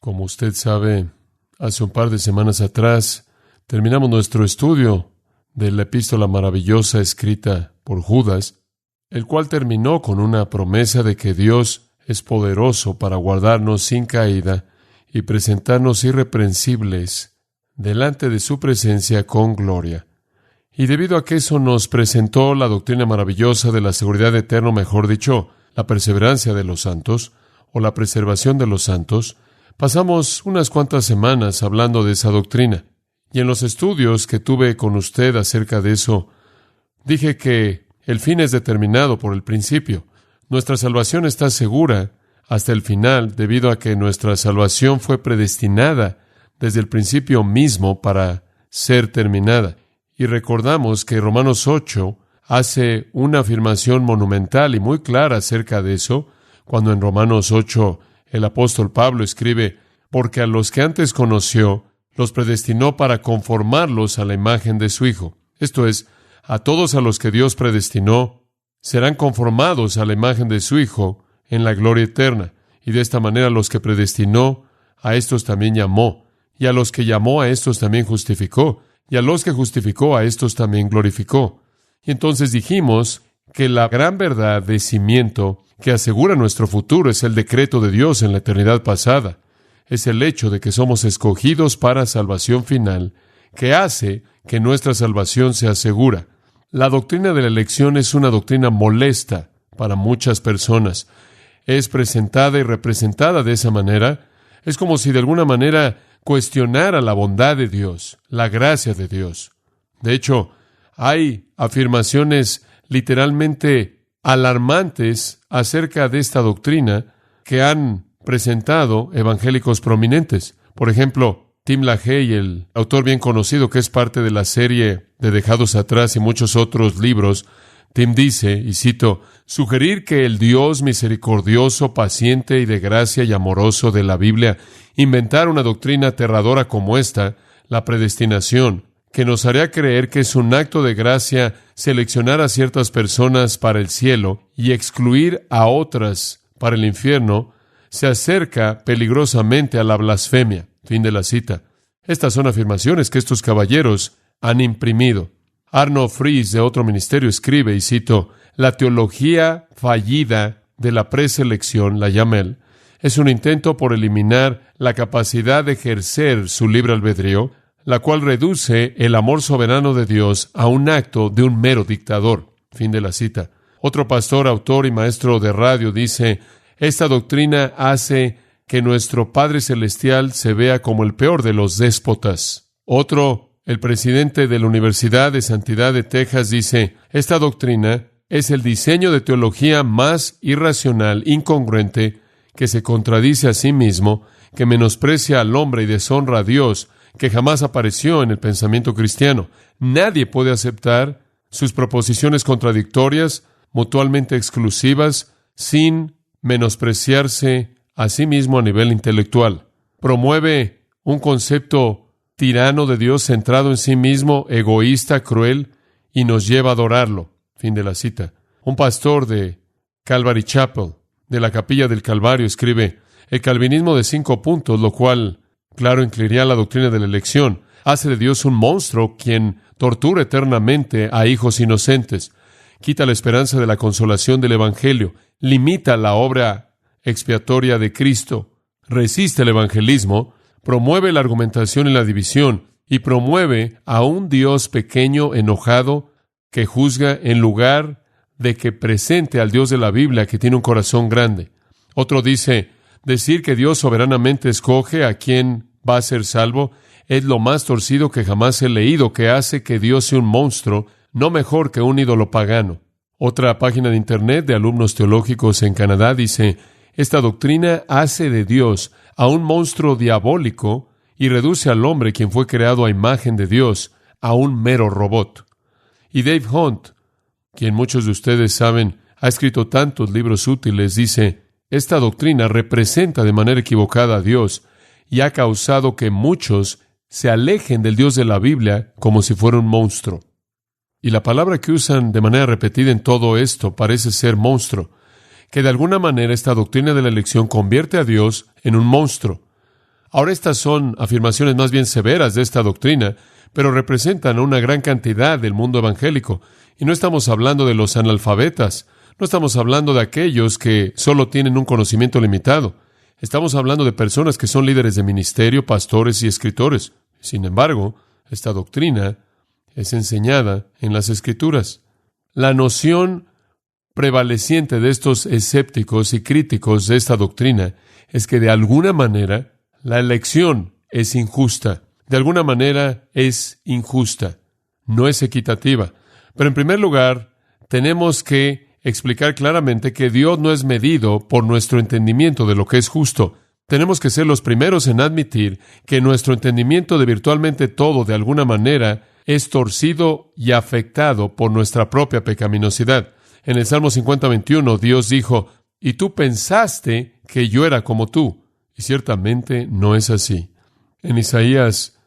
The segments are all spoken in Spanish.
Como usted sabe, hace un par de semanas atrás terminamos nuestro estudio de la epístola maravillosa escrita por Judas, el cual terminó con una promesa de que Dios es poderoso para guardarnos sin caída y presentarnos irreprensibles delante de su presencia con gloria. Y debido a que eso nos presentó la doctrina maravillosa de la seguridad eterna, mejor dicho, la perseverancia de los santos, o la preservación de los santos, pasamos unas cuantas semanas hablando de esa doctrina. Y en los estudios que tuve con usted acerca de eso, dije que el fin es determinado por el principio. Nuestra salvación está segura hasta el final, debido a que nuestra salvación fue predestinada desde el principio mismo para ser terminada. Y recordamos que Romanos 8 hace una afirmación monumental y muy clara acerca de eso, cuando en Romanos 8 el apóstol Pablo escribe: porque a los que antes conoció, los predestinó para conformarlos a la imagen de su Hijo. Esto es, a todos a los que Dios predestinó, serán conformados a la imagen de su Hijo en la gloria eterna. Y de esta manera, a los que predestinó, a estos también llamó. Y a los que llamó, a estos también justificó. Y a los que justificó, a estos también glorificó. Y entonces dijimos que la gran verdad de cimiento que asegura nuestro futuro es el decreto de Dios en la eternidad pasada. Es el hecho de que somos escogidos para salvación final, que hace que nuestra salvación sea segura. La doctrina de la elección es una doctrina molesta para muchas personas. Es presentada y representada de esa manera. Es como si de alguna manera cuestionara la bondad de Dios, la gracia de Dios. De hecho, hay afirmaciones literalmente alarmantes acerca de esta doctrina que han presentado evangélicos prominentes. Por ejemplo, Tim LaHaye, el autor bien conocido que es parte de la serie de Dejados Atrás y muchos otros libros, Tim dice, y cito: sugerir que el Dios misericordioso, paciente y de gracia y amoroso de la Biblia inventara una doctrina aterradora como esta, la predestinación, que nos haría creer que es un acto de gracia seleccionar a ciertas personas para el cielo y excluir a otras para el infierno, se acerca peligrosamente a la blasfemia. Fin de la cita. Estas son afirmaciones que estos caballeros han imprimido. Arno Fries, de otro ministerio, escribe, y cito: la teología fallida de la preselección, la llama él, es un intento por eliminar la capacidad de ejercer su libre albedrío, la cual reduce el amor soberano de Dios a un acto de un mero dictador. Fin de la cita. Otro pastor, autor y maestro de radio dice: esta doctrina hace que nuestro Padre Celestial se vea como el peor de los déspotas. Otro, el presidente de la Universidad de Santidad de Texas, dice: esta doctrina es el diseño de teología más irracional, incongruente, que se contradice a sí mismo, que menosprecia al hombre y deshonra a Dios, que jamás apareció en el pensamiento cristiano. Nadie puede aceptar sus proposiciones contradictorias, mutuamente exclusivas, sin menospreciarse a sí mismo a nivel intelectual. Promueve un concepto tirano de Dios centrado en sí mismo, egoísta, cruel, y nos lleva a adorarlo. Fin de la cita. Un pastor de Calvary Chapel, de la Capilla del Calvario, escribe: el calvinismo de 5 puntos, lo cual, claro, incluiría la doctrina de la elección, hace de Dios un monstruo quien tortura eternamente a hijos inocentes, quita la esperanza de la consolación del Evangelio, limita la obra expiatoria de Cristo, resiste el evangelismo, promueve la argumentación y la división, y promueve a un Dios pequeño, enojado, que juzga en lugar de que presente al Dios de la Biblia, que tiene un corazón grande. Otro dice: decir que Dios soberanamente escoge a quien va a ser salvo es lo más torcido que jamás he leído, que hace que Dios sea un monstruo, no mejor que un ídolo pagano. Otra página de Internet de alumnos teológicos en Canadá dice: esta doctrina hace de Dios a un monstruo diabólico y reduce al hombre, quien fue creado a imagen de Dios, a un mero robot. Y Dave Hunt, quien muchos de ustedes saben ha escrito tantos libros útiles, dice: esta doctrina representa de manera equivocada a Dios y ha causado que muchos se alejen del Dios de la Biblia como si fuera un monstruo. Y la palabra que usan de manera repetida en todo esto parece ser monstruo, que de alguna manera esta doctrina de la elección convierte a Dios en un monstruo. Ahora, estas son afirmaciones más bien severas de esta doctrina, pero representan a una gran cantidad del mundo evangélico. Y no estamos hablando de los analfabetas, no estamos hablando de aquellos que solo tienen un conocimiento limitado. Estamos hablando de personas que son líderes de ministerio, pastores y escritores. Sin embargo, esta doctrina es enseñada en las Escrituras. La noción prevaleciente de estos escépticos y críticos de esta doctrina es que de alguna manera la elección es injusta. De alguna manera es injusta. No es equitativa. Pero en primer lugar, tenemos que explicar claramente que Dios no es medido por nuestro entendimiento de lo que es justo. Tenemos que ser los primeros en admitir que nuestro entendimiento de virtualmente todo, de alguna manera, es torcido y afectado por nuestra propia pecaminosidad. En el Salmo 50:21, Dios dijo, «Y tú pensaste que yo era como tú». Y ciertamente no es así. En Isaías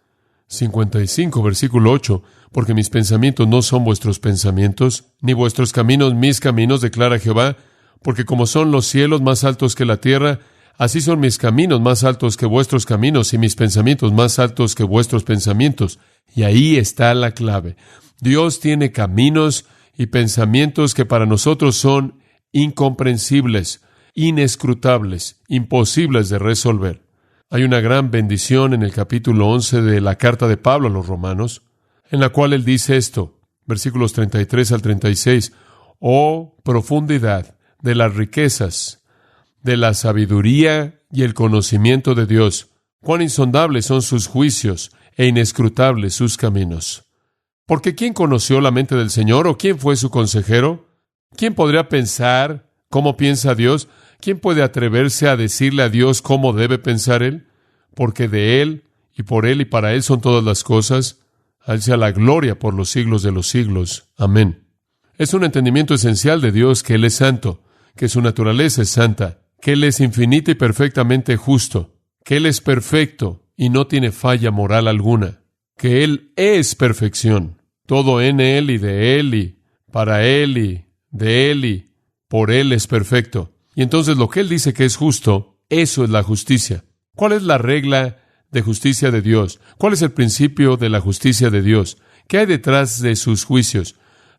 55, versículo 8, «Porque mis pensamientos no son vuestros pensamientos, ni vuestros caminos mis caminos, declara Jehová, porque como son los cielos más altos que la tierra, así son mis caminos más altos que vuestros caminos, y mis pensamientos más altos que vuestros pensamientos». Y ahí está la clave. Dios tiene caminos y pensamientos que para nosotros son incomprensibles, inescrutables, imposibles de resolver. Hay una gran bendición en el capítulo 11 de la carta de Pablo a los Romanos, en la cual él dice esto, versículos 33 al 36, «Oh profundidad de las riquezas, de la sabiduría y el conocimiento de Dios, cuán insondables son sus juicios e inescrutables sus caminos». Porque ¿quién conoció la mente del Señor o quién fue su consejero? ¿Quién podría pensar cómo piensa Dios? ¿Quién puede atreverse a decirle a Dios cómo debe pensar Él? Porque de Él y por Él y para Él son todas las cosas. A Él sea la gloria por los siglos de los siglos. Amén. Es un entendimiento esencial de Dios que Él es santo, que su naturaleza es santa, que Él es infinita y perfectamente justo, que Él es perfecto y no tiene falla moral alguna, que Él es perfección. Todo en Él y de Él y para Él y de Él y por Él es perfecto. Y entonces lo que Él dice que es justo, eso es la justicia. ¿Cuál es la regla de justicia de Dios? ¿Cuál es el principio de la justicia de Dios? ¿Qué hay detrás de sus juicios?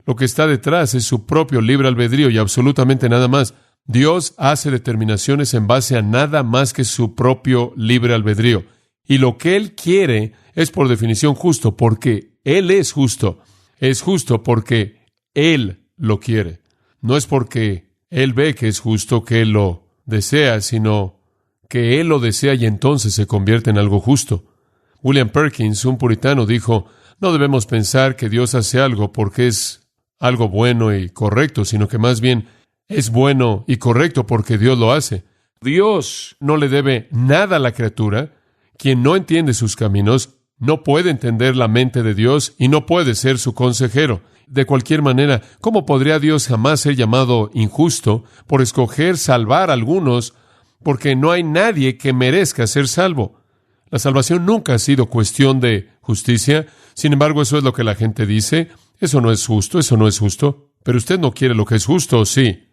Lo que está detrás es su propio libre albedrío y absolutamente nada más. Dios hace determinaciones en base a nada más que su propio libre albedrío. Y lo que Él quiere es por definición justo, porque Él es justo. Es justo porque Él lo quiere. No es porque Él ve que es justo que Él lo desea, sino que Él lo desea y entonces se convierte en algo justo. William Perkins, un puritano, dijo, no debemos pensar que Dios hace algo porque es algo bueno y correcto, sino que más bien es bueno y correcto porque Dios lo hace. Dios no le debe nada a la criatura. Quien no entiende sus caminos no puede entender la mente de Dios y no puede ser su consejero. De cualquier manera, ¿cómo podría Dios jamás ser llamado injusto por escoger salvar a algunos porque no hay nadie que merezca ser salvo? La salvación nunca ha sido cuestión de justicia. Sin embargo, eso es lo que la gente dice. Eso no es justo, eso no es justo. Pero usted no quiere lo que es justo, ¿o sí?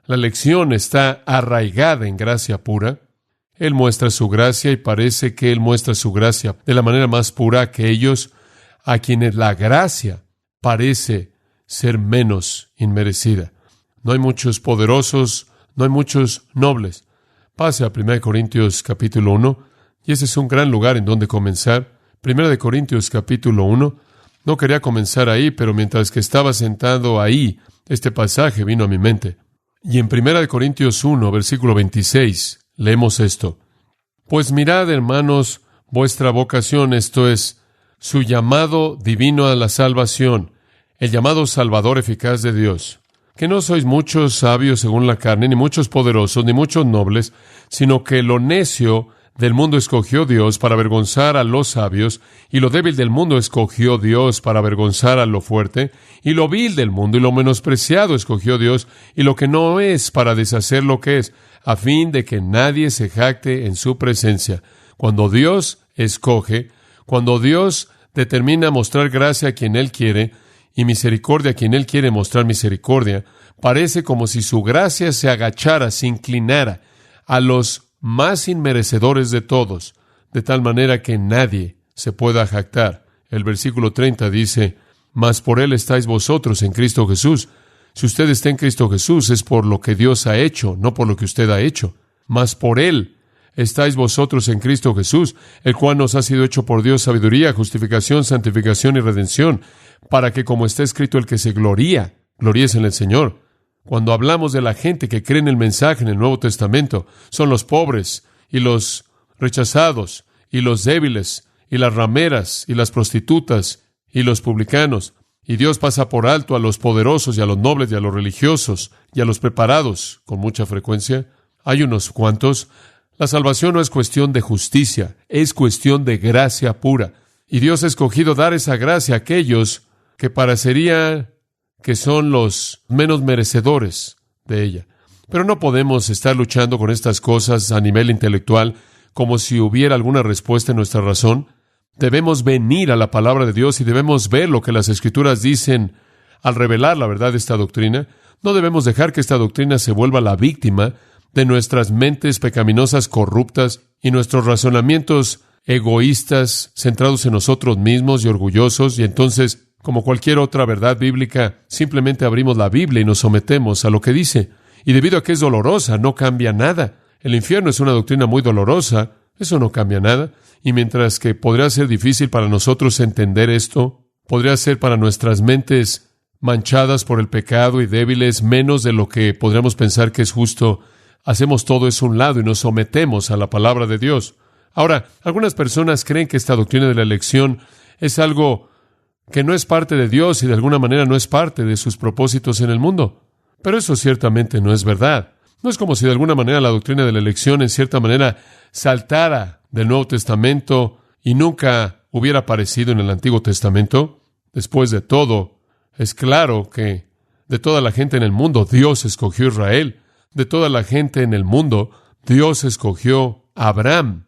La elección está arraigada en gracia pura. Él muestra su gracia y parece que Él muestra su gracia de la manera más pura que ellos, a quienes la gracia parece ser menos inmerecida. No hay muchos poderosos, no hay muchos nobles. Pase a 1 Corintios capítulo 1, y ese es un gran lugar en donde comenzar. 1 Corintios capítulo 1. No quería comenzar ahí, pero mientras que estaba sentado ahí, este pasaje vino a mi mente. Y en 1 Corintios 1, versículo 26, leemos esto. Pues mirad, hermanos, vuestra vocación, esto es, su llamado divino a la salvación, el llamado salvador eficaz de Dios. Que no sois muchos sabios según la carne, ni muchos poderosos, ni muchos nobles, sino que lo necio del mundo escogió Dios para avergonzar a los sabios, y lo débil del mundo escogió Dios para avergonzar a lo fuerte, y lo vil del mundo y lo menospreciado escogió Dios, y lo que no es para deshacer lo que es, a fin de que nadie se jacte en su presencia. Cuando Dios escoge, cuando Dios determina mostrar gracia a quien Él quiere, y misericordia a quien Él quiere mostrar misericordia, parece como si su gracia se agachara, se inclinara a los más inmerecedores de todos. de tal manera que nadie se pueda jactar. El versículo 30 dice, mas por Él estáis vosotros en Cristo Jesús. Si usted está en Cristo Jesús, es por lo que Dios ha hecho, no por lo que usted ha hecho. Mas por Él estáis vosotros en Cristo Jesús, el cual nos ha sido hecho por Dios sabiduría, justificación, santificación y redención, para que, como está escrito, el que se gloríese en el Señor. Cuando hablamos de la gente que cree en el mensaje en el Nuevo Testamento, son los pobres y los rechazados y los débiles y las rameras y las prostitutas y los publicanos. Y Dios pasa por alto a los poderosos y a los nobles y a los religiosos y a los preparados con mucha frecuencia. Hay unos cuantos. La salvación no es cuestión de justicia, es cuestión de gracia pura. Y Dios ha escogido dar esa gracia a aquellos que parecería que son los menos merecedores de ella. Pero no podemos estar luchando con estas cosas a nivel intelectual como si hubiera alguna respuesta en nuestra razón. Debemos venir a la palabra de Dios y debemos ver lo que las Escrituras dicen al revelar la verdad de esta doctrina. No debemos dejar que esta doctrina se vuelva la víctima de nuestras mentes pecaminosas corruptas y nuestros razonamientos egoístas centrados en nosotros mismos y orgullosos, y entonces, como cualquier otra verdad bíblica, simplemente abrimos la Biblia y nos sometemos a lo que dice. Y debido a que es dolorosa, no cambia nada. El infierno es una doctrina muy dolorosa, eso no cambia nada. Y mientras que podría ser difícil para nosotros entender esto, podría ser para nuestras mentes manchadas por el pecado y débiles menos de lo que podríamos pensar que es justo, hacemos todo eso a un lado y nos sometemos a la palabra de Dios. Ahora, algunas personas creen que esta doctrina de la elección es algo que no es parte de Dios y de alguna manera no es parte de sus propósitos en el mundo. Pero eso ciertamente no es verdad. No es como si de alguna manera la doctrina de la elección en cierta manera saltara del Nuevo Testamento y nunca hubiera aparecido en el Antiguo Testamento. Después de todo, es claro que de toda la gente en el mundo, Dios escogió a Israel. De toda la gente en el mundo, Dios escogió a Abraham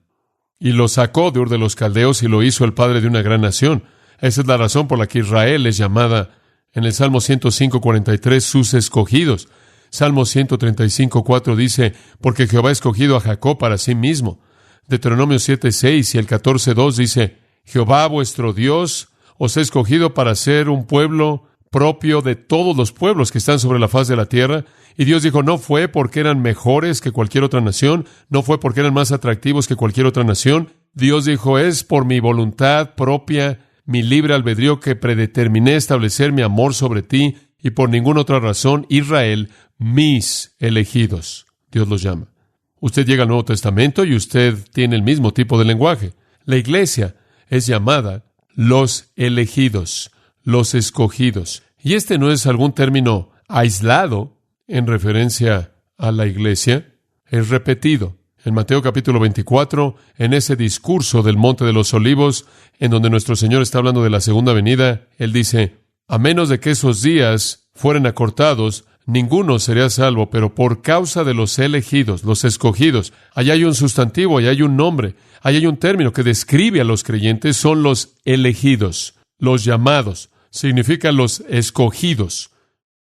y lo sacó de Ur de los Caldeos y lo hizo el padre de una gran nación. Esa es la razón por la que Israel es llamada en el Salmo 105:43 sus escogidos. Salmo 135:4 dice, porque Jehová ha escogido a Jacob para sí mismo. Deuteronomio 7:6 y el 14:2 dice, Jehová vuestro Dios os ha escogido para ser un pueblo propio de todos los pueblos que están sobre la faz de la tierra. Y Dios dijo, no fue porque eran mejores que cualquier otra nación, no fue porque eran más atractivos que cualquier otra nación. Dios dijo, es por mi voluntad propia, mi libre albedrío que predeterminé establecer mi amor sobre ti, y por ninguna otra razón, Israel, mis elegidos. Dios los llama. Usted llega al Nuevo Testamento y usted tiene el mismo tipo de lenguaje. La iglesia es llamada los elegidos, los escogidos. Y este no es algún término aislado en referencia a la iglesia, es repetido. En Mateo capítulo 24, en ese discurso del Monte de los Olivos, en donde nuestro Señor está hablando de la segunda venida, Él dice, a menos de que esos días fueran acortados, ninguno sería salvo, pero por causa de los elegidos, los escogidos, allá hay un sustantivo, allá hay un nombre, allá hay un término que describe a los creyentes, son los elegidos, los llamados, significa los escogidos,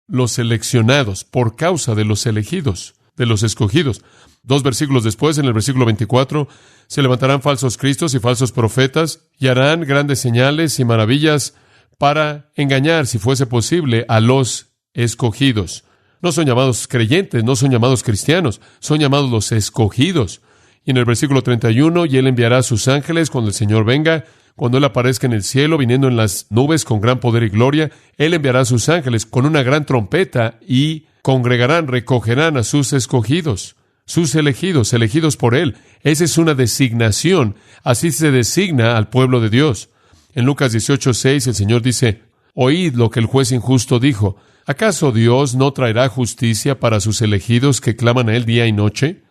los seleccionados, por causa de los elegidos, de los escogidos. 2 versículos después, en el versículo 24, se levantarán falsos cristos y falsos profetas y harán grandes señales y maravillas para engañar, si fuese posible, a los escogidos. No son llamados creyentes, no son llamados cristianos, son llamados los escogidos. Y en el versículo 31, y Él enviará a sus ángeles cuando el Señor venga, cuando Él aparezca en el cielo, viniendo en las nubes con gran poder y gloria. Él enviará a sus ángeles con una gran trompeta y congregarán, recogerán a sus escogidos, sus elegidos, elegidos por Él. Esa es una designación, así se designa al pueblo de Dios. En Lucas 18:6 el Señor dice, oíd lo que el juez injusto dijo. ¿Acaso Dios no traerá justicia para sus elegidos que claman a Él día y noche?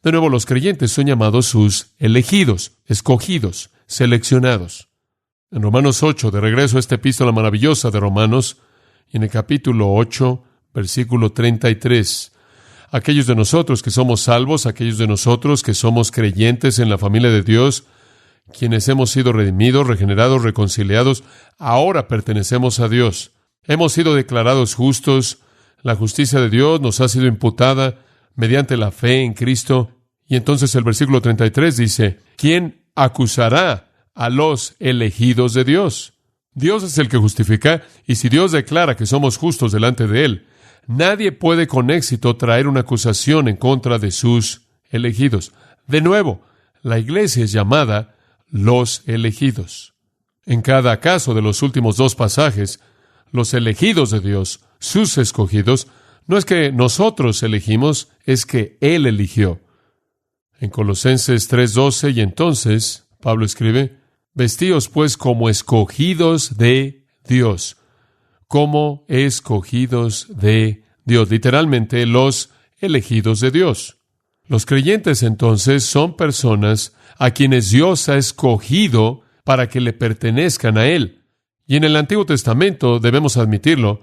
De nuevo, los creyentes son llamados sus elegidos, escogidos, seleccionados. En Romanos 8, de regreso a esta epístola maravillosa de Romanos, y en el capítulo 8, versículo 33, aquellos de nosotros que somos salvos, aquellos de nosotros que somos creyentes en la familia de Dios, quienes hemos sido redimidos, regenerados, reconciliados, ahora pertenecemos a Dios. Hemos sido declarados justos, la justicia de Dios nos ha sido imputada mediante la fe en Cristo. Y entonces el versículo 33 dice, ¿quién acusará a los elegidos de Dios? Dios es el que justifica, y si Dios declara que somos justos delante de Él, nadie puede con éxito traer una acusación en contra de sus elegidos. De nuevo, la iglesia es llamada los elegidos. En cada caso de los últimos dos pasajes, los elegidos de Dios, sus escogidos, no es que nosotros elegimos, es que Él eligió. En Colosenses 3:12, y entonces, Pablo escribe, vestíos pues como escogidos de Dios, como escogidos de Dios, literalmente los elegidos de Dios. Los creyentes entonces son personas a quienes Dios ha escogido para que le pertenezcan a Él. Y en el Antiguo Testamento, debemos admitirlo,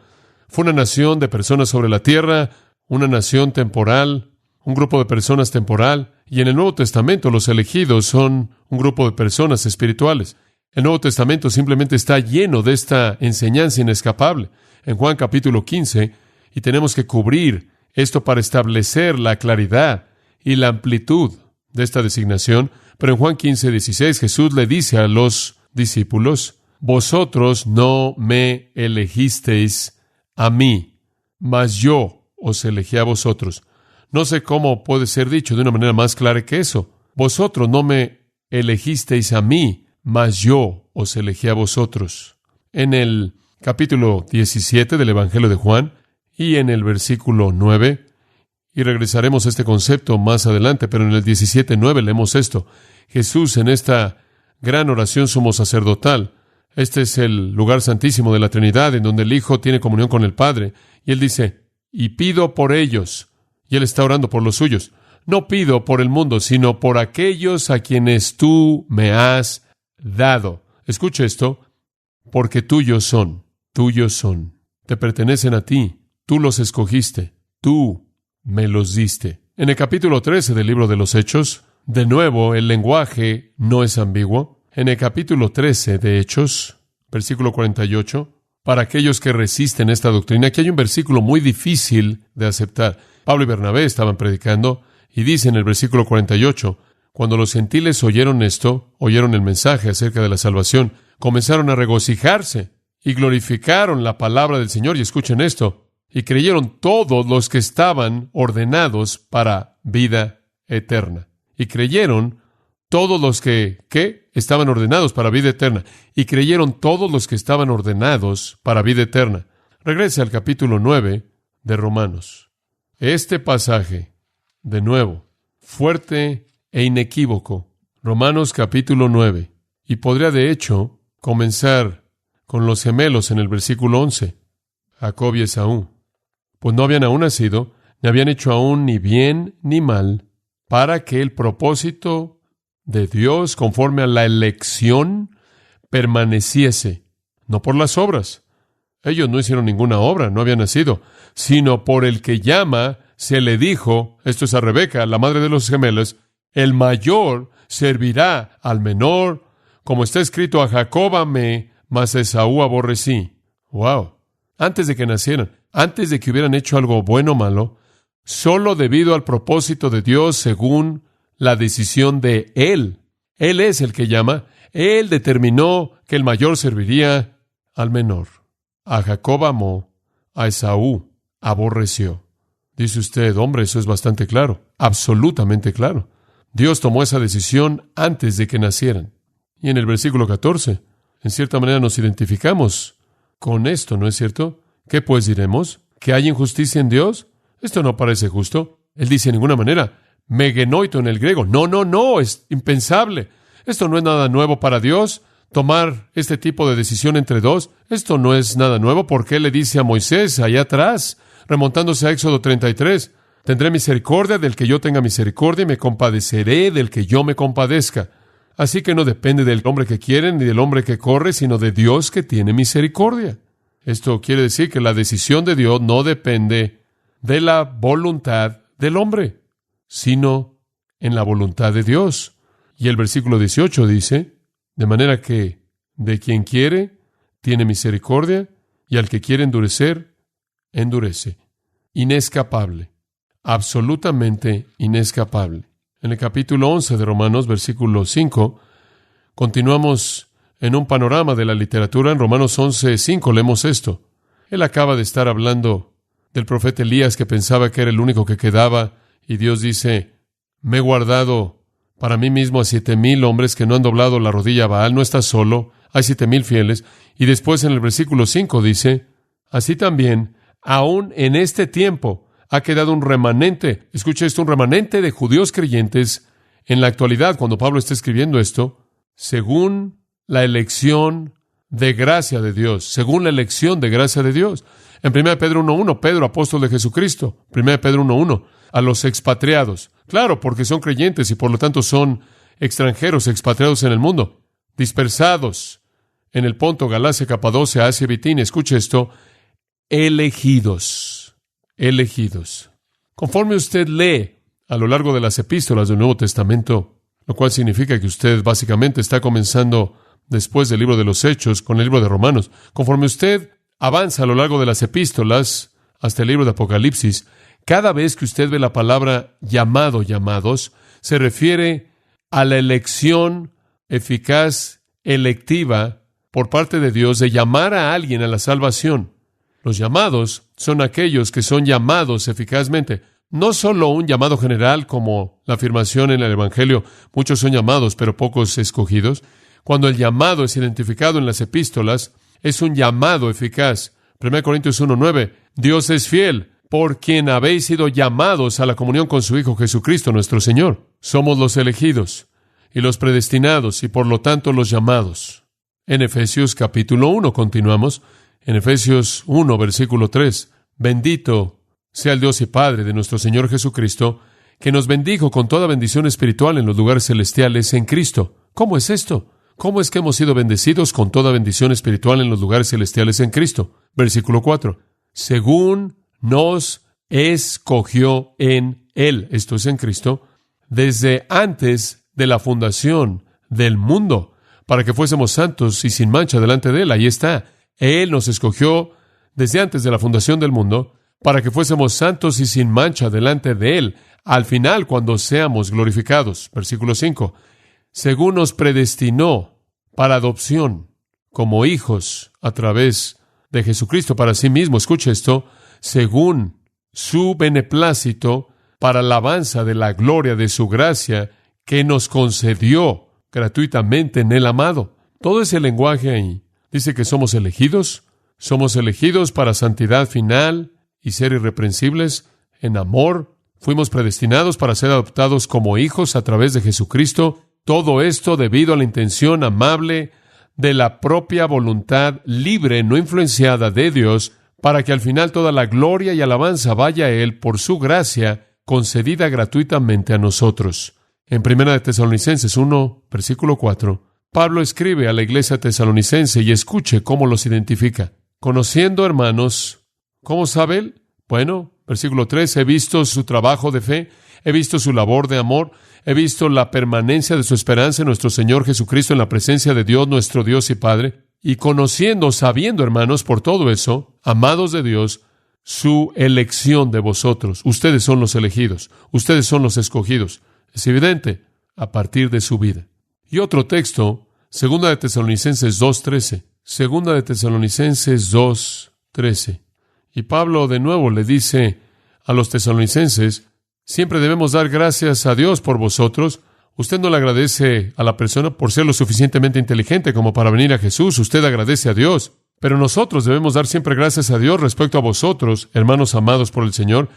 fue una nación de personas sobre la tierra, una nación temporal, un grupo de personas temporal, y en el Nuevo Testamento los elegidos son un grupo de personas espirituales. El Nuevo Testamento simplemente está lleno de esta enseñanza inescapable. En Juan capítulo 15, y tenemos que cubrir esto para establecer la claridad y la amplitud de esta designación, pero en Juan 15:16 Jesús le dice a los discípulos, vosotros no me elegisteis a mí, mas yo os elegí a vosotros. No sé cómo puede ser dicho de una manera más clara que eso. Vosotros no me elegisteis a mí, mas yo os elegí a vosotros. En el capítulo 17 del Evangelio de Juan y en el versículo 9, y regresaremos a este concepto más adelante, pero en el 17:9 leemos esto. Jesús en esta gran oración sumo sacerdotal, este es el lugar santísimo de la Trinidad, en donde el Hijo tiene comunión con el Padre, y Él dice, y pido por ellos, y Él está orando por los suyos. No pido por el mundo, sino por aquellos a quienes tú me has dado. Escucha esto, porque tuyos son, te pertenecen a ti, tú los escogiste, tú me los diste. En el capítulo 13 del libro de los Hechos, de nuevo, el lenguaje no es ambiguo. En el capítulo 13 de Hechos, versículo 48, para aquellos que resisten esta doctrina, aquí hay un versículo muy difícil de aceptar. Pablo y Bernabé estaban predicando, y dice en el versículo 48, cuando los gentiles oyeron esto, oyeron el mensaje acerca de la salvación, comenzaron a regocijarse y glorificaron la palabra del Señor. Y escuchen esto, y creyeron todos los que estaban ordenados para vida eterna. Y creyeron todos los que estaban ordenados para vida eterna. Y creyeron todos los que estaban ordenados para vida eterna. Regrese al capítulo 9 de Romanos. Este pasaje, de nuevo, fuerte e inequívoco. Romanos capítulo 9. Y podría, de hecho, comenzar con los gemelos en el versículo 11. Jacob y Esaú. Pues no habían aún nacido, ni habían hecho aún ni bien ni mal, para que el propósito de Dios, conforme a la elección, permaneciese, no por las obras. Ellos no hicieron ninguna obra, no habían nacido, sino por el que llama, se le dijo, esto es a Rebeca, la madre de los gemelos, el mayor servirá al menor, como está escrito, a Jacob amé, mas a Esaú aborrecí. ¡Wow! Antes de que nacieran, antes de que hubieran hecho algo bueno o malo, solo debido al propósito de Dios según la decisión de Él. Él es el que llama. Él determinó que el mayor serviría al menor. A Jacob amó, a Esaú aborreció. Dice usted, hombre, eso es bastante claro, absolutamente claro. Dios tomó esa decisión antes de que nacieran. Y en el versículo 14, en cierta manera nos identificamos con esto, ¿no es cierto? ¿Qué pues diremos? ¿Que hay injusticia en Dios? Esto no parece justo. Él dice en ninguna manera, megenoito en el griego. No, es impensable. Esto no es nada nuevo para Dios. Tomar este tipo de decisión entre dos, esto no es nada nuevo, porque Él le dice a Moisés allá atrás, remontándose a Éxodo 33, tendré misericordia del que yo tenga misericordia y me compadeceré del que yo me compadezca. Así que no depende del hombre que quiere ni del hombre que corre, sino de Dios que tiene misericordia. Esto quiere decir que la decisión de Dios no depende de la voluntad del hombre, sino en la voluntad de Dios. Y el versículo 18 dice, de manera que de quien quiere, tiene misericordia, y al que quiere endurecer, endurece. Inescapable, absolutamente inescapable. En el capítulo 11 de Romanos, versículo 5, Continuamos en un panorama de la literatura. En Romanos 11:5 leemos esto. Él acaba de estar hablando del profeta Elías, que pensaba que era el único que quedaba, y Dios dice: me he guardado para mí mismo a 7,000 hombres que no han doblado la rodilla a Baal. No estás solo, hay 7,000 fieles. Y después en el versículo 5 dice: así también, aún en este tiempo, ha quedado un remanente. Escucha esto: un remanente de judíos creyentes en la actualidad, cuando Pablo está escribiendo esto, según la elección de gracia de Dios, según la elección de gracia de Dios. En 1 Pedro 1:1, Pedro, apóstol de Jesucristo. 1 Pedro 1:1, a los expatriados. Claro, porque son creyentes y por lo tanto son extranjeros, expatriados en el mundo, dispersados en el Ponto, Galacia, Capadocia, Asia y Bitinia. Escuche esto: elegidos. Conforme usted lee a lo largo de las epístolas del Nuevo Testamento, lo cual significa que usted básicamente está comenzando después del libro de los Hechos con el libro de Romanos. Conforme usted avanza a lo largo de las epístolas hasta el libro de Apocalipsis, cada vez que usted ve la palabra llamado, llamados, se refiere a la elección eficaz, electiva, por parte de Dios de llamar a alguien a la salvación. Los llamados son aquellos que son llamados eficazmente. No solo un llamado general, como la afirmación en el Evangelio: muchos son llamados, pero pocos escogidos. Cuando el llamado es identificado en las epístolas, es un llamado eficaz. 1 Corintios 1:9, Dios es fiel, por quien habéis sido llamados a la comunión con su Hijo Jesucristo nuestro Señor. Somos los elegidos y los predestinados, y por lo tanto los llamados. En Efesios capítulo 1 continuamos. En Efesios 1, versículo 3, bendito sea el Dios y Padre de nuestro Señor Jesucristo, que nos bendijo con toda bendición espiritual en los lugares celestiales en Cristo. ¿Cómo es esto? ¿Cómo es que hemos sido bendecidos con toda bendición espiritual en los lugares celestiales en Cristo? Versículo 4. Según nos escogió en Él, esto es en Cristo, desde antes de la fundación del mundo, para que fuésemos santos y sin mancha delante de Él. Ahí está. Él nos escogió desde antes de la fundación del mundo, para que fuésemos santos y sin mancha delante de Él, al final, cuando seamos glorificados. Versículo 5. Según nos predestinó para adopción como hijos a través de Jesucristo para sí mismo. Escuche esto: según su beneplácito, para alabanza de la gloria de su gracia, que nos concedió gratuitamente en el amado. Todo ese lenguaje ahí dice que somos elegidos para santidad final y ser irreprensibles en amor. Fuimos predestinados para ser adoptados como hijos a través de Jesucristo. Todo esto debido a la intención amable de la propia voluntad libre, no influenciada de Dios, para que al final toda la gloria y alabanza vaya a Él por su gracia concedida gratuitamente a nosotros. En 1 Tesalonicenses 1, versículo 4, Pablo escribe a la iglesia tesalonicense y escuche cómo los identifica. Conociendo, hermanos, ¿cómo sabe él? Bueno, versículo 3, he visto su trabajo de fe, he visto su labor de amor, he visto la permanencia de su esperanza en nuestro Señor Jesucristo en la presencia de Dios, nuestro Dios y Padre. Y conociendo, sabiendo, hermanos, por todo eso, amados de Dios, su elección de vosotros. Ustedes son los elegidos, ustedes son los escogidos. Es evidente a partir de su vida. Y otro texto, 2 Tesalonicenses 2:13. 2 Tesalonicenses 2:13. Y Pablo de nuevo le dice a los tesalonicenses: siempre debemos dar gracias a Dios por vosotros. Usted no le agradece a la persona por ser lo suficientemente inteligente como para venir a Jesús. Usted agradece a Dios. Pero nosotros debemos dar siempre gracias a Dios respecto a vosotros, hermanos amados por el Señor,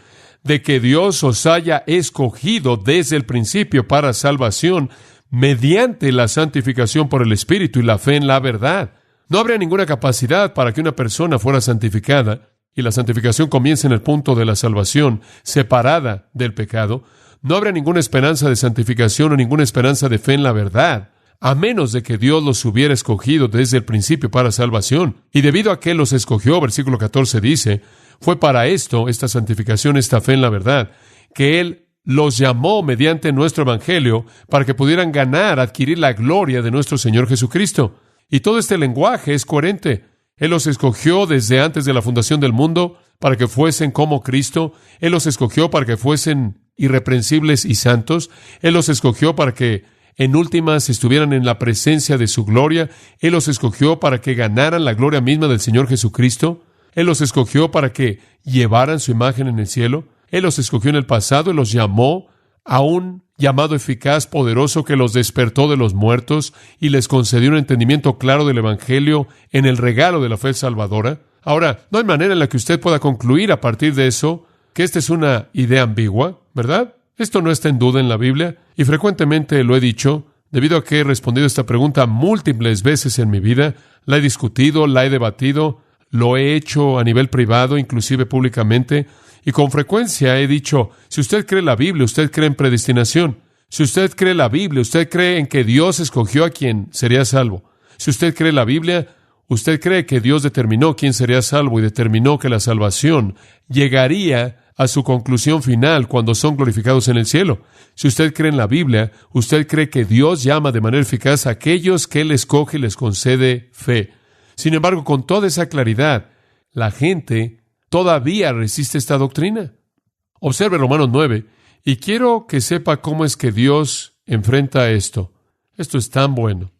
de que Dios os haya escogido desde el principio para salvación, mediante la santificación por el Espíritu y la fe en la verdad. No habría ninguna capacidad para que una persona fuera santificada, y la santificación comienza en el punto de la salvación, separada del pecado. No habrá ninguna esperanza de santificación o ninguna esperanza de fe en la verdad, a menos de que Dios los hubiera escogido desde el principio para salvación. Y debido a que Él los escogió, versículo 14 dice, fue para esto, esta santificación, esta fe en la verdad, que Él los llamó mediante nuestro Evangelio para que pudieran ganar, adquirir la gloria de nuestro Señor Jesucristo. Y todo este lenguaje es coherente. Él los escogió desde antes de la fundación del mundo para que fuesen como Cristo. Él los escogió para que fuesen irreprensibles y santos. Él los escogió para que en últimas estuvieran en la presencia de su gloria. Él los escogió para que ganaran la gloria misma del Señor Jesucristo. Él los escogió para que llevaran su imagen en el cielo. Él los escogió en el pasado y los llamó a un llamado eficaz, poderoso, que los despertó de los muertos y les concedió un entendimiento claro del Evangelio en el regalo de la fe salvadora. Ahora, no hay manera en la que usted pueda concluir a partir de eso que esta es una idea ambigua, ¿verdad? Esto no está en duda en la Biblia, y frecuentemente lo he dicho, debido a que he respondido esta pregunta múltiples veces en mi vida. La he discutido, la he debatido, lo he hecho a nivel privado, inclusive públicamente, y con frecuencia he dicho, si usted cree la Biblia, usted cree en predestinación. Si usted cree la Biblia, usted cree en que Dios escogió a quien sería salvo. Si usted cree la Biblia, usted cree que Dios determinó quién sería salvo y determinó que la salvación llegaría a su conclusión final cuando son glorificados en el cielo. Si usted cree en la Biblia, usted cree que Dios llama de manera eficaz a aquellos que Él escoge y les concede fe. Sin embargo, con toda esa claridad, la gente todavía resiste esta doctrina. Observe Romanos 9, y quiero que sepa cómo es que Dios enfrenta esto. Esto es tan bueno.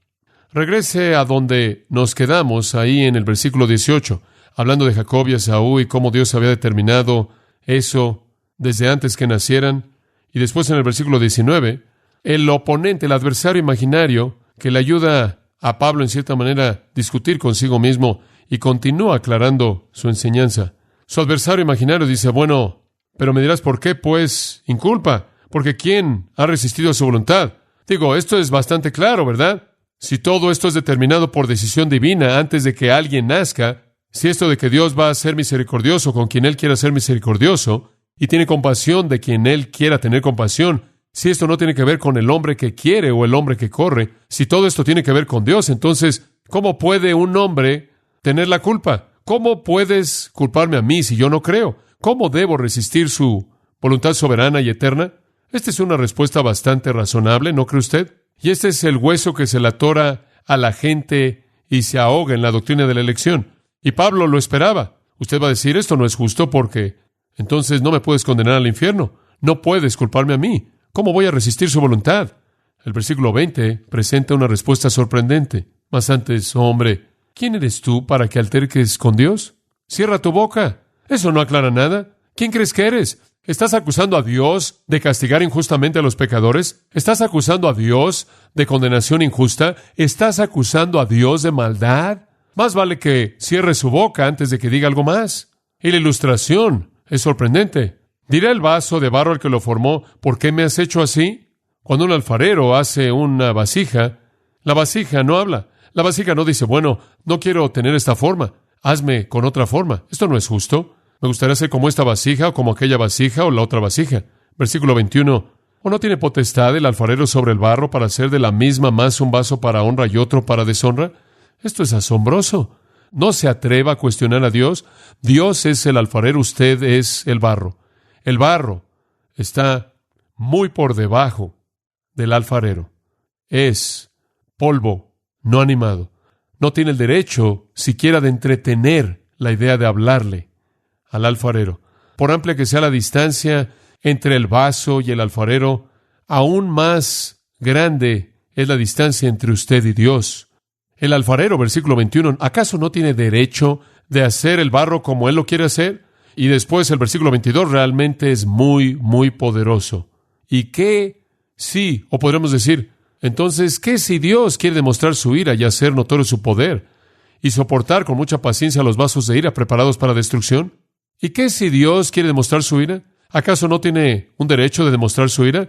Regrese a donde nos quedamos, ahí en el versículo 18, hablando de Jacob y Esaú y cómo Dios había determinado eso desde antes que nacieran. Y después en el versículo 19, el oponente, el adversario imaginario, que le ayuda a Pablo en cierta manera a discutir consigo mismo y continúa aclarando su enseñanza. Su adversario imaginario dice, bueno, pero me dirás, ¿por qué? Pues, inculpa, porque ¿quién ha resistido a su voluntad? Digo, esto es bastante claro, ¿verdad? Si todo esto es determinado por decisión divina antes de que alguien nazca, si esto de que Dios va a ser misericordioso con quien Él quiera ser misericordioso y tiene compasión de quien Él quiera tener compasión, si esto no tiene que ver con el hombre que quiere o el hombre que corre, si todo esto tiene que ver con Dios, entonces, ¿cómo puede un hombre tener la culpa? ¿Cómo puedes culparme a mí si yo no creo? ¿Cómo debo resistir su voluntad soberana y eterna? Esta es una respuesta bastante razonable, ¿no cree usted? Y este es el hueso que se le atora a la gente y se ahoga en la doctrina de la elección. Y Pablo lo esperaba. Usted va a decir, esto no es justo porque entonces no me puedes condenar al infierno. No puedes culparme a mí. ¿Cómo voy a resistir su voluntad? El versículo 20 presenta una respuesta sorprendente. Mas antes, hombre, ¿quién eres tú para que alterques con Dios? Cierra tu boca. Eso no aclara nada. ¿Quién crees que eres? ¿Estás acusando a Dios de castigar injustamente a los pecadores? ¿Estás acusando a Dios de condenación injusta? ¿Estás acusando a Dios de maldad? Más vale que cierre su boca antes de que diga algo más. Y la ilustración es sorprendente. Dirá el vaso de barro al que lo formó, ¿por qué me has hecho así? Cuando un alfarero hace una vasija, la vasija no habla. La vasija no dice, bueno, no quiero tener esta forma, hazme con otra forma. Esto no es justo. Me gustaría ser como esta vasija, o como aquella vasija, o la otra vasija. Versículo 21. ¿O no tiene potestad el alfarero sobre el barro para hacer de la misma masa un vaso para honra y otro para deshonra? Esto es asombroso. No se atreva a cuestionar a Dios. Dios es el alfarero, usted es el barro. El barro está muy por debajo del alfarero. Es polvo, no animado. No tiene el derecho siquiera de entretener la idea de hablarle al alfarero. Por amplia que sea la distancia entre el vaso y el alfarero, aún más grande es la distancia entre usted y Dios. El alfarero, versículo 21, ¿acaso no tiene derecho de hacer el barro como Él lo quiere hacer? Y después el versículo 22 realmente es muy, muy poderoso. ¿Y qué sí? O podríamos decir, entonces, ¿qué si Dios quiere demostrar su ira y hacer notorio su poder y soportar con mucha paciencia los vasos de ira preparados para destrucción? ¿Y qué si Dios quiere demostrar su ira? ¿Acaso no tiene un derecho de demostrar su ira?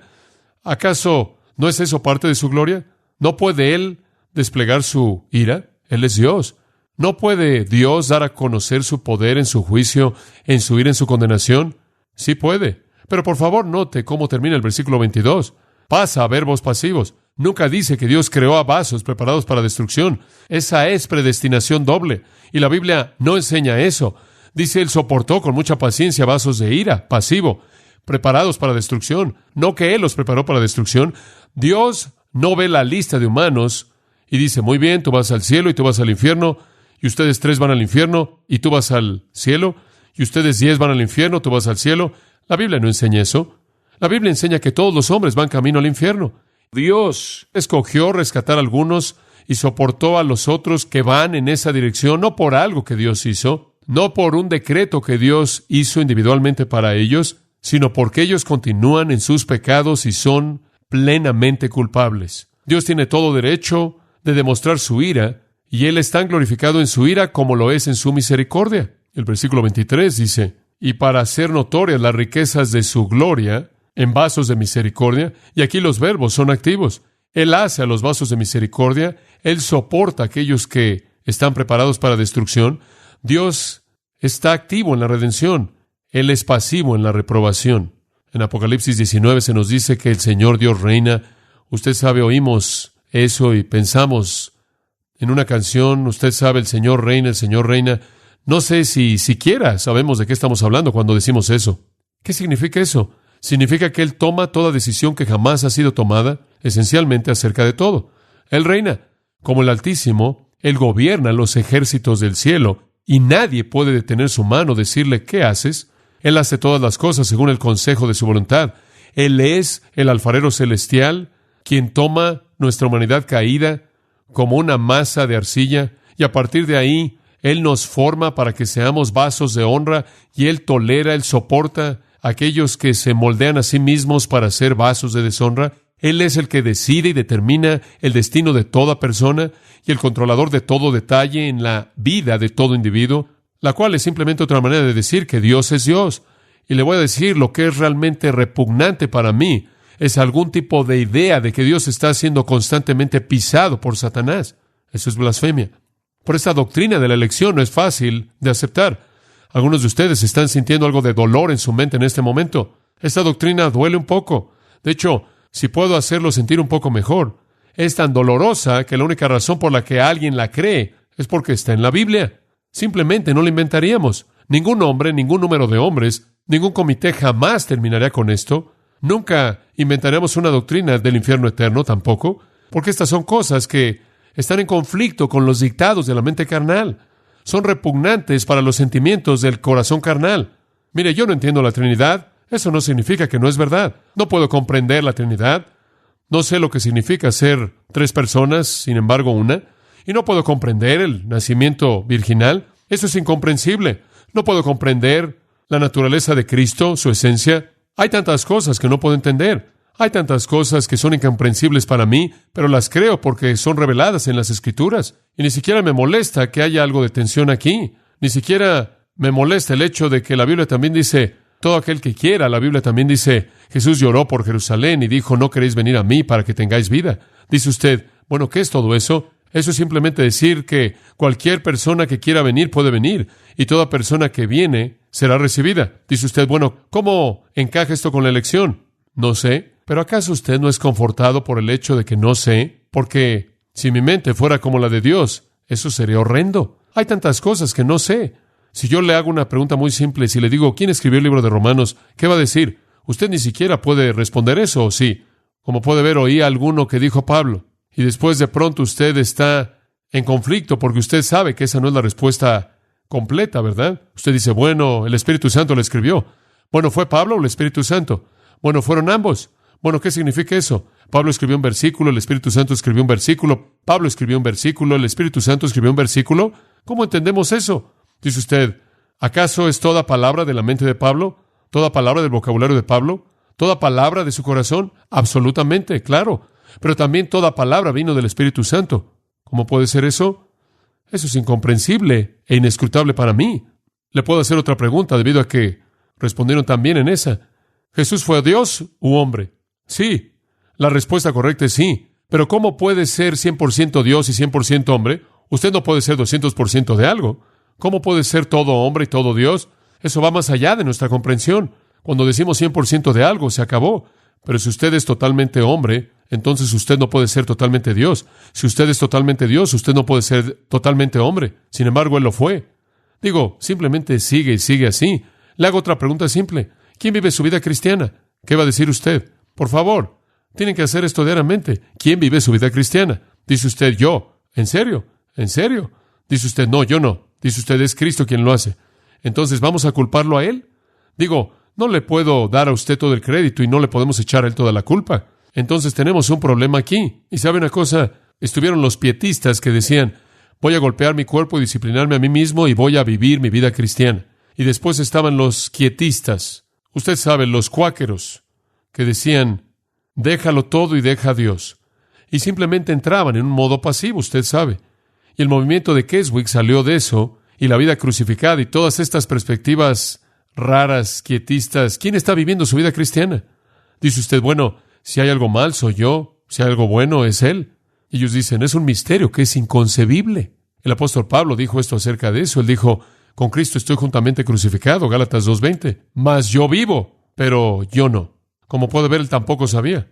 ¿Acaso no es eso parte de su gloria? ¿No puede Él desplegar su ira? Él es Dios. ¿No puede Dios dar a conocer su poder en su juicio, en su ira, en su condenación? Sí puede. Pero por favor note cómo termina el versículo 22. Pasa a verbos pasivos. Nunca dice que Dios creó a vasos preparados para destrucción. Esa es predestinación doble. Y la Biblia no enseña eso. Dice, Él soportó con mucha paciencia vasos de ira, pasivo, preparados para destrucción. No que Él los preparó para destrucción. Dios no ve la lista de humanos y dice, muy bien, tú vas al cielo y tú vas al infierno, y ustedes 3 van al infierno y tú vas al cielo, y ustedes 10 van al infierno, tú vas al cielo. La Biblia no enseña eso. La Biblia enseña que todos los hombres van camino al infierno. Dios escogió rescatar a algunos y soportó a los otros que van en esa dirección, no por algo que Dios hizo, no por un decreto que Dios hizo individualmente para ellos, sino porque ellos continúan en sus pecados y son plenamente culpables. Dios tiene todo derecho de demostrar su ira, y Él es tan glorificado en su ira como lo es en su misericordia. El versículo 23 dice, y para hacer notorias las riquezas de su gloria en vasos de misericordia, y aquí los verbos son activos. Él hace a los vasos de misericordia, Él soporta a aquellos que están preparados para destrucción. Dios está activo en la redención, Él es pasivo en la reprobación. En Apocalipsis 19 se nos dice que el Señor Dios reina. Usted sabe, oímos eso y pensamos en una canción, usted sabe, el Señor reina, el Señor reina. No sé si siquiera sabemos de qué estamos hablando cuando decimos eso. ¿Qué significa eso? Significa que Él toma toda decisión que jamás ha sido tomada, esencialmente acerca de todo. Él reina. Como el Altísimo, Él gobierna los ejércitos del cielo, y nadie puede detener su mano, decirle, ¿qué haces? Él hace todas las cosas según el consejo de su voluntad. Él es el alfarero celestial, quien toma nuestra humanidad caída como una masa de arcilla, y a partir de ahí, Él nos forma para que seamos vasos de honra, y Él tolera, Él soporta a aquellos que se moldean a sí mismos para ser vasos de deshonra. Él es el que decide y determina el destino de toda persona y el controlador de todo detalle en la vida de todo individuo, la cual es simplemente otra manera de decir que Dios es Dios. Y le voy a decir lo que es realmente repugnante para mí, es algún tipo de idea de que Dios está siendo constantemente pisado por Satanás. Eso es blasfemia. Por esta doctrina de la elección no es fácil de aceptar. Algunos de ustedes están sintiendo algo de dolor en su mente en este momento. Esta doctrina duele un poco. De hecho, si puedo hacerlo sentir un poco mejor, es tan dolorosa que la única razón por la que alguien la cree es porque está en la Biblia. Simplemente no la inventaríamos. Ningún hombre, ningún número de hombres, ningún comité jamás terminaría con esto. Nunca inventaremos una doctrina del infierno eterno tampoco, porque estas son cosas que están en conflicto con los dictados de la mente carnal. Son repugnantes para los sentimientos del corazón carnal. Mire, yo no entiendo la Trinidad. Eso no significa que no es verdad. No puedo comprender la Trinidad. No sé lo que significa ser tres personas, sin embargo una. Y no puedo comprender el nacimiento virginal. Eso es incomprensible. No puedo comprender la naturaleza de Cristo, su esencia. Hay tantas cosas que no puedo entender. Hay tantas cosas que son incomprensibles para mí, pero las creo porque son reveladas en las Escrituras. Y ni siquiera me molesta que haya algo de tensión aquí. Ni siquiera me molesta el hecho de que la Biblia también dice, todo aquel que quiera. La Biblia también dice, Jesús lloró por Jerusalén y dijo, no queréis venir a mí para que tengáis vida. Dice usted, bueno, ¿qué es todo eso? Eso es simplemente decir que cualquier persona que quiera venir puede venir, y toda persona que viene será recibida. Dice usted, bueno, ¿cómo encaja esto con la elección? No sé, pero ¿acaso usted no es confortado por el hecho de que no sé? Porque si mi mente fuera como la de Dios, eso sería horrendo. Hay tantas cosas que no sé. Si yo le hago una pregunta muy simple, si le digo, ¿quién escribió el libro de Romanos? ¿Qué va a decir? Usted ni siquiera puede responder eso, ¿o sí? Como puede ver, oí a alguno que dijo Pablo. Y después de pronto usted está en conflicto porque usted sabe que esa no es la respuesta completa, ¿verdad? Usted dice, bueno, el Espíritu Santo lo escribió. Bueno, ¿fue Pablo o el Espíritu Santo? Bueno, fueron ambos. Bueno, ¿qué significa eso? Pablo escribió un versículo, el Espíritu Santo escribió un versículo, Pablo escribió un versículo, el Espíritu Santo escribió un versículo. ¿Cómo entendemos eso? Dice usted, ¿acaso es toda palabra de la mente de Pablo? ¿Toda palabra del vocabulario de Pablo? ¿Toda palabra de su corazón? Absolutamente, claro. Pero también toda palabra vino del Espíritu Santo. ¿Cómo puede ser eso? Eso es incomprensible e inescrutable para mí. Le puedo hacer otra pregunta debido a que respondieron también en esa. ¿Jesús fue Dios u hombre? Sí. La respuesta correcta es sí. Pero ¿cómo puede ser 100% Dios y 100% hombre? Usted no puede ser 200% de algo. ¿Cómo puede ser todo hombre y todo Dios? Eso va más allá de nuestra comprensión. Cuando decimos 100% de algo, se acabó. Pero si usted es totalmente hombre, entonces usted no puede ser totalmente Dios. Si usted es totalmente Dios, usted no puede ser totalmente hombre. Sin embargo, Él lo fue. Digo, simplemente sigue y sigue así. Le hago otra pregunta simple. ¿Quién vive su vida cristiana? ¿Qué va a decir usted? Por favor, tienen que hacer esto diariamente. ¿Quién vive su vida cristiana? Dice usted, yo. ¿En serio? ¿En serio? Dice usted, no, yo no. Dice usted, es Cristo quien lo hace. Entonces, ¿vamos a culparlo a Él? Digo, no le puedo dar a usted todo el crédito y no le podemos echar a Él toda la culpa. Entonces tenemos un problema aquí. Y ¿sabe una cosa? Estuvieron los pietistas que decían, voy a golpear mi cuerpo y disciplinarme a mí mismo y voy a vivir mi vida cristiana. Y después estaban los quietistas. Usted sabe, los cuáqueros, que decían, déjalo todo y deja a Dios. Y simplemente entraban en un modo pasivo, usted sabe. Y el movimiento de Keswick salió de eso, y la vida crucificada y todas estas perspectivas raras, quietistas. ¿Quién está viviendo su vida cristiana? Dice usted, bueno, si hay algo mal, soy yo. Si hay algo bueno, es Él. Y ellos dicen, es un misterio que es inconcebible. El apóstol Pablo dijo esto acerca de eso. Él dijo, con Cristo estoy juntamente crucificado, Gálatas 2:20. Mas yo vivo, pero yo no. Como puede ver, él tampoco sabía.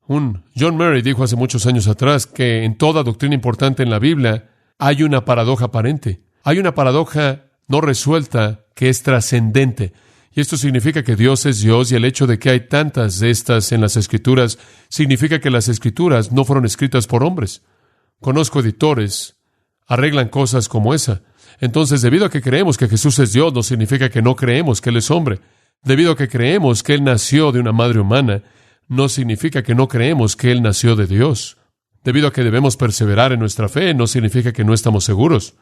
John Murray dijo hace muchos años atrás que en toda doctrina importante en la Biblia hay una paradoja aparente. Hay una paradoja no resuelta que es trascendente. Y esto significa que Dios es Dios, y el hecho de que hay tantas de estas en las Escrituras significa que las Escrituras no fueron escritas por hombres. Conozco editores, arreglan cosas como esa. Entonces, debido a que creemos que Jesús es Dios, no significa que no creemos que Él es hombre. Debido a que creemos que Él nació de una madre humana, no significa que no creemos que Él nació de Dios. Debido a que debemos perseverar en nuestra fe, no significa que no estamos seguros.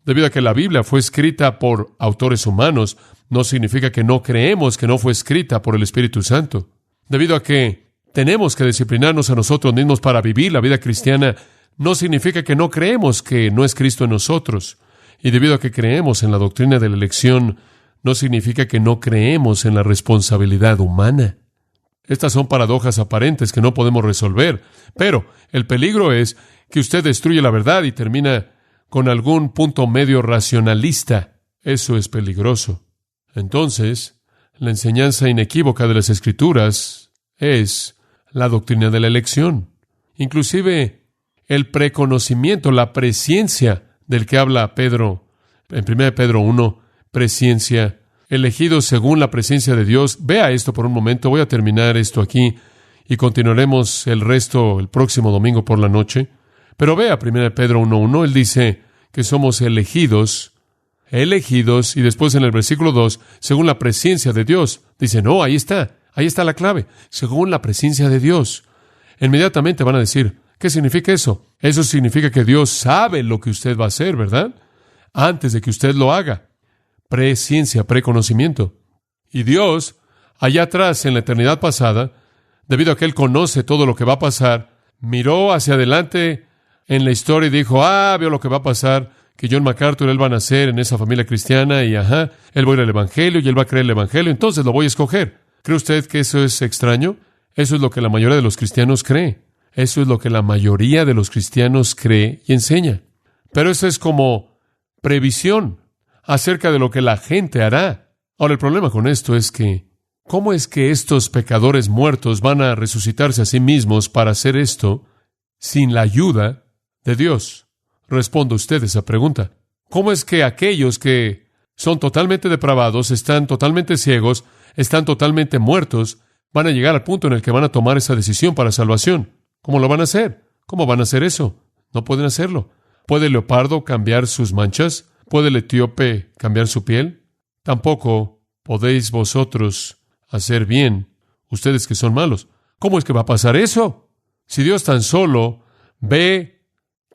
Debido a que la Biblia fue escrita por autores humanos, no significa que no creemos que no fue escrita por el Espíritu Santo. Debido a que tenemos que disciplinarnos a nosotros mismos para vivir la vida cristiana, no significa que no creemos que no es Cristo en nosotros. Y debido a que creemos en la doctrina de la elección, no significa que no creemos en la responsabilidad humana. Estas son paradojas aparentes que no podemos resolver, pero el peligro es que usted destruye la verdad y termina con algún punto medio racionalista. Eso es peligroso. Entonces, la enseñanza inequívoca de las Escrituras es la doctrina de la elección. Inclusive, el preconocimiento, la presciencia del que habla Pedro, en 1 Pedro 1, presciencia, elegidos según la presencia de Dios. Vea esto por un momento, voy a terminar esto aquí y continuaremos el resto el próximo domingo por la noche. Pero vea 1 Pedro 1:1, él dice que somos elegidos, y después en el versículo 2, según la presencia de Dios. Dice, no, ahí está la clave, según la presencia de Dios. Inmediatamente van a decir, ¿qué significa eso? Eso significa que Dios sabe lo que usted va a hacer, ¿verdad? Antes de que usted lo haga. Presciencia, preconocimiento. Y Dios, allá atrás en la eternidad pasada, debido a que Él conoce todo lo que va a pasar, miró hacia adelante en la historia y dijo, veo lo que va a pasar, que John MacArthur, él va a nacer en esa familia cristiana y él va a ir al Evangelio y él va a creer el Evangelio, entonces lo voy a escoger. ¿Cree usted que eso es extraño? Eso es lo que la mayoría de los cristianos cree. Eso es lo que la mayoría de los cristianos cree y enseña. Pero eso es como previsión acerca de lo que la gente hará. Ahora, el problema con esto es que, ¿cómo es que estos pecadores muertos van a resucitarse a sí mismos para hacer esto sin la ayuda de Dios? Responda usted esa pregunta. ¿Cómo es que aquellos que son totalmente depravados, están totalmente ciegos, están totalmente muertos, van a llegar al punto en el que van a tomar esa decisión para salvación? ¿Cómo lo van a hacer? ¿Cómo van a hacer eso? No pueden hacerlo. ¿Puede el leopardo cambiar sus manchas? ¿Puede el etíope cambiar su piel? Tampoco podéis vosotros hacer bien, ustedes que son malos. ¿Cómo es que va a pasar eso? Si Dios tan solo ve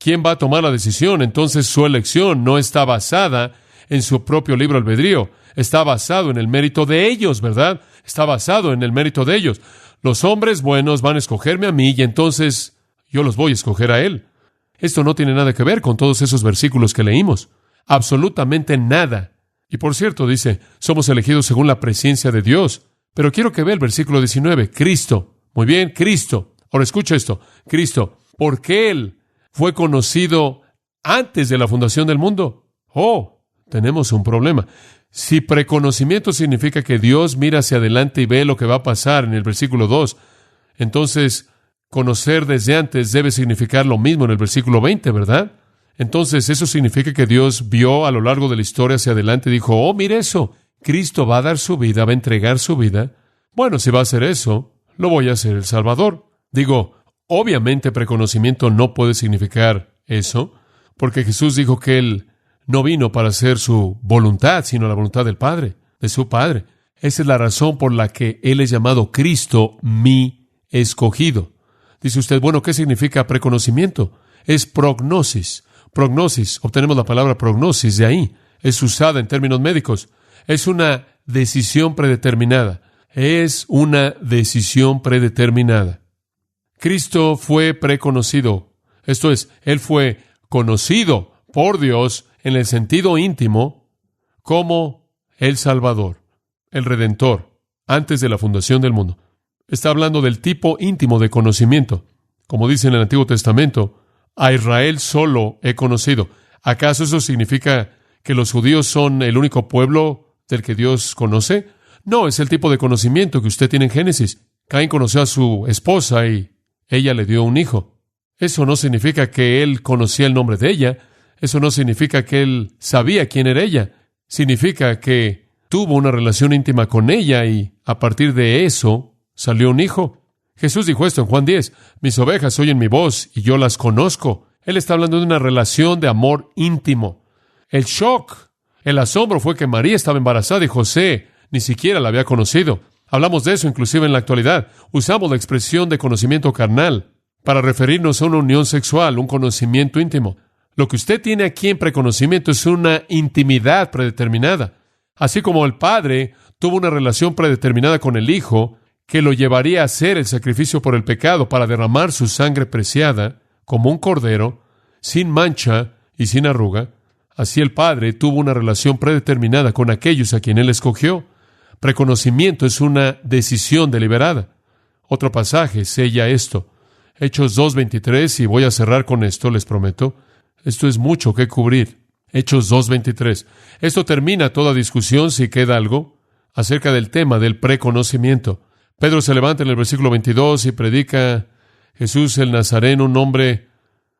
quién va a tomar la decisión, entonces su elección no está basada en su propio libre albedrío. Está basado en el mérito de ellos, ¿verdad? Está basado en el mérito de ellos. Los hombres buenos van a escogerme a mí y entonces yo los voy a escoger a Él. Esto no tiene nada que ver con todos esos versículos que leímos. Absolutamente nada. Y por cierto, dice, somos elegidos según la presencia de Dios. Pero quiero que vea el versículo 19. Cristo. Muy bien, Cristo. Ahora escucha esto. Cristo. Porque Él fue conocido antes de la fundación del mundo. Tenemos un problema. Si preconocimiento significa que Dios mira hacia adelante y ve lo que va a pasar en el versículo 2, entonces conocer desde antes debe significar lo mismo en el versículo 20, ¿verdad? Entonces eso significa que Dios vio a lo largo de la historia hacia adelante y dijo, mire eso, Cristo va a dar su vida, va a entregar su vida. Bueno, si va a hacer eso, lo voy a hacer el Salvador. Obviamente preconocimiento no puede significar eso, porque Jesús dijo que Él no vino para hacer su voluntad, sino la voluntad del Padre, de su Padre. Esa es la razón por la que Él es llamado Cristo, mi escogido. Dice usted, bueno, ¿qué significa preconocimiento? Es prognosis. Prognosis, obtenemos la palabra prognosis de ahí. Es usada en términos médicos. Es una decisión predeterminada. Es una decisión predeterminada. Cristo fue preconocido. Esto es, Él fue conocido por Dios en el sentido íntimo como el Salvador, el Redentor, antes de la fundación del mundo. Está hablando del tipo íntimo de conocimiento. Como dice en el Antiguo Testamento, a Israel solo he conocido. ¿Acaso eso significa que los judíos son el único pueblo del que Dios conoce? No, es el tipo de conocimiento que usted tiene en Génesis. Caín conoció a su esposa y ella le dio un hijo. Eso no significa que él conocía el nombre de ella. Eso no significa que él sabía quién era ella. Significa que tuvo una relación íntima con ella y a partir de eso salió un hijo. Jesús dijo esto en Juan 10, mis ovejas oyen mi voz y yo las conozco. Él está hablando de una relación de amor íntimo. El shock, el asombro fue que María estaba embarazada y José ni siquiera la había conocido. Hablamos de eso inclusive en la actualidad. Usamos la expresión de conocimiento carnal para referirnos a una unión sexual, un conocimiento íntimo. Lo que usted tiene aquí en preconocimiento es una intimidad predeterminada. Así como el Padre tuvo una relación predeterminada con el Hijo, que lo llevaría a hacer el sacrificio por el pecado para derramar su sangre preciada, como un cordero, sin mancha y sin arruga, así el Padre tuvo una relación predeterminada con aquellos a quien Él escogió. Preconocimiento es una decisión deliberada. Otro pasaje sella esto. Hechos 2:23, y voy a cerrar con esto, les prometo. Esto es mucho que cubrir. Hechos 2:23. Esto termina toda discusión, si queda algo, acerca del tema del preconocimiento. Pedro se levanta en el versículo 22 y predica Jesús el Nazareno, un hombre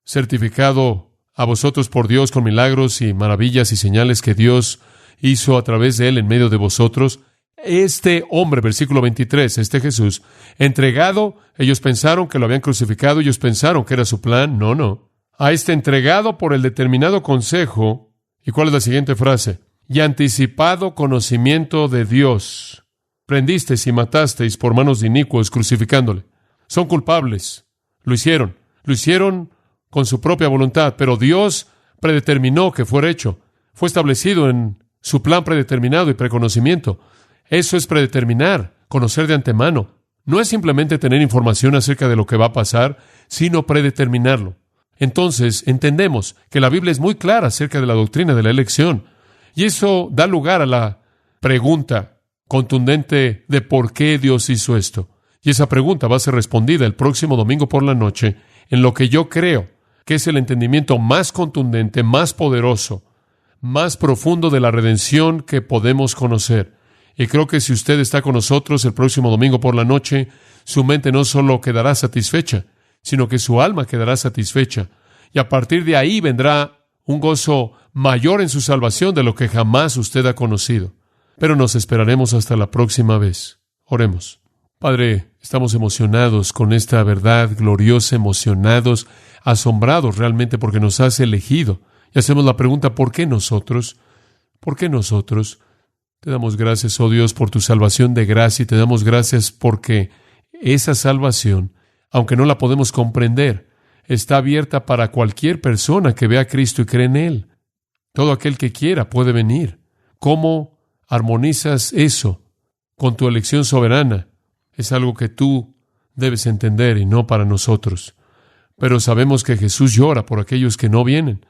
certificado a vosotros por Dios con milagros y maravillas y señales que Dios hizo a través de él en medio de vosotros. Este hombre, versículo 23, este Jesús, entregado, ellos pensaron que lo habían crucificado, ellos pensaron que era su plan. No. A este entregado por el determinado consejo, ¿y cuál es la siguiente frase? Y anticipado conocimiento de Dios. Prendisteis y matasteis por manos de inicuos crucificándole. Son culpables. Lo hicieron con su propia voluntad, pero Dios predeterminó que fuera hecho. Fue establecido en su plan predeterminado y preconocimiento. Eso es predeterminar, conocer de antemano. No es simplemente tener información acerca de lo que va a pasar, sino predeterminarlo. Entonces, entendemos que la Biblia es muy clara acerca de la doctrina de la elección. Y eso da lugar a la pregunta contundente de por qué Dios hizo esto. Y esa pregunta va a ser respondida el próximo domingo por la noche en lo que yo creo que es el entendimiento más contundente, más poderoso, más profundo de la redención que podemos conocer. Y creo que si usted está con nosotros el próximo domingo por la noche, su mente no solo quedará satisfecha, sino que su alma quedará satisfecha. Y a partir de ahí vendrá un gozo mayor en su salvación de lo que jamás usted ha conocido. Pero nos esperaremos hasta la próxima vez. Oremos. Padre, estamos emocionados con esta verdad gloriosa, emocionados, asombrados realmente porque nos has elegido. Y hacemos la pregunta, ¿por qué nosotros? ¿Por qué nosotros? Te damos gracias, oh Dios, por tu salvación de gracia y te damos gracias porque esa salvación, aunque no la podemos comprender, está abierta para cualquier persona que vea a Cristo y cree en Él. Todo aquel que quiera puede venir. ¿Cómo armonizas eso con tu elección soberana? Es algo que tú debes entender y no para nosotros. Pero sabemos que Jesús llora por aquellos que no vienen.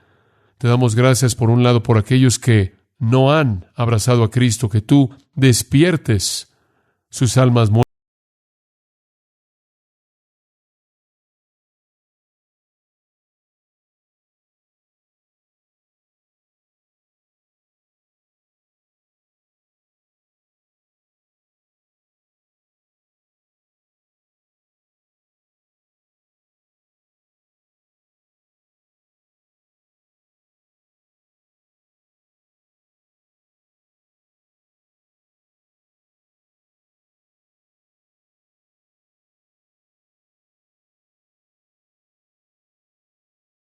Te damos gracias, por un lado, por aquellos que no han abrazado a Cristo, que tú despiertes sus almas muertas.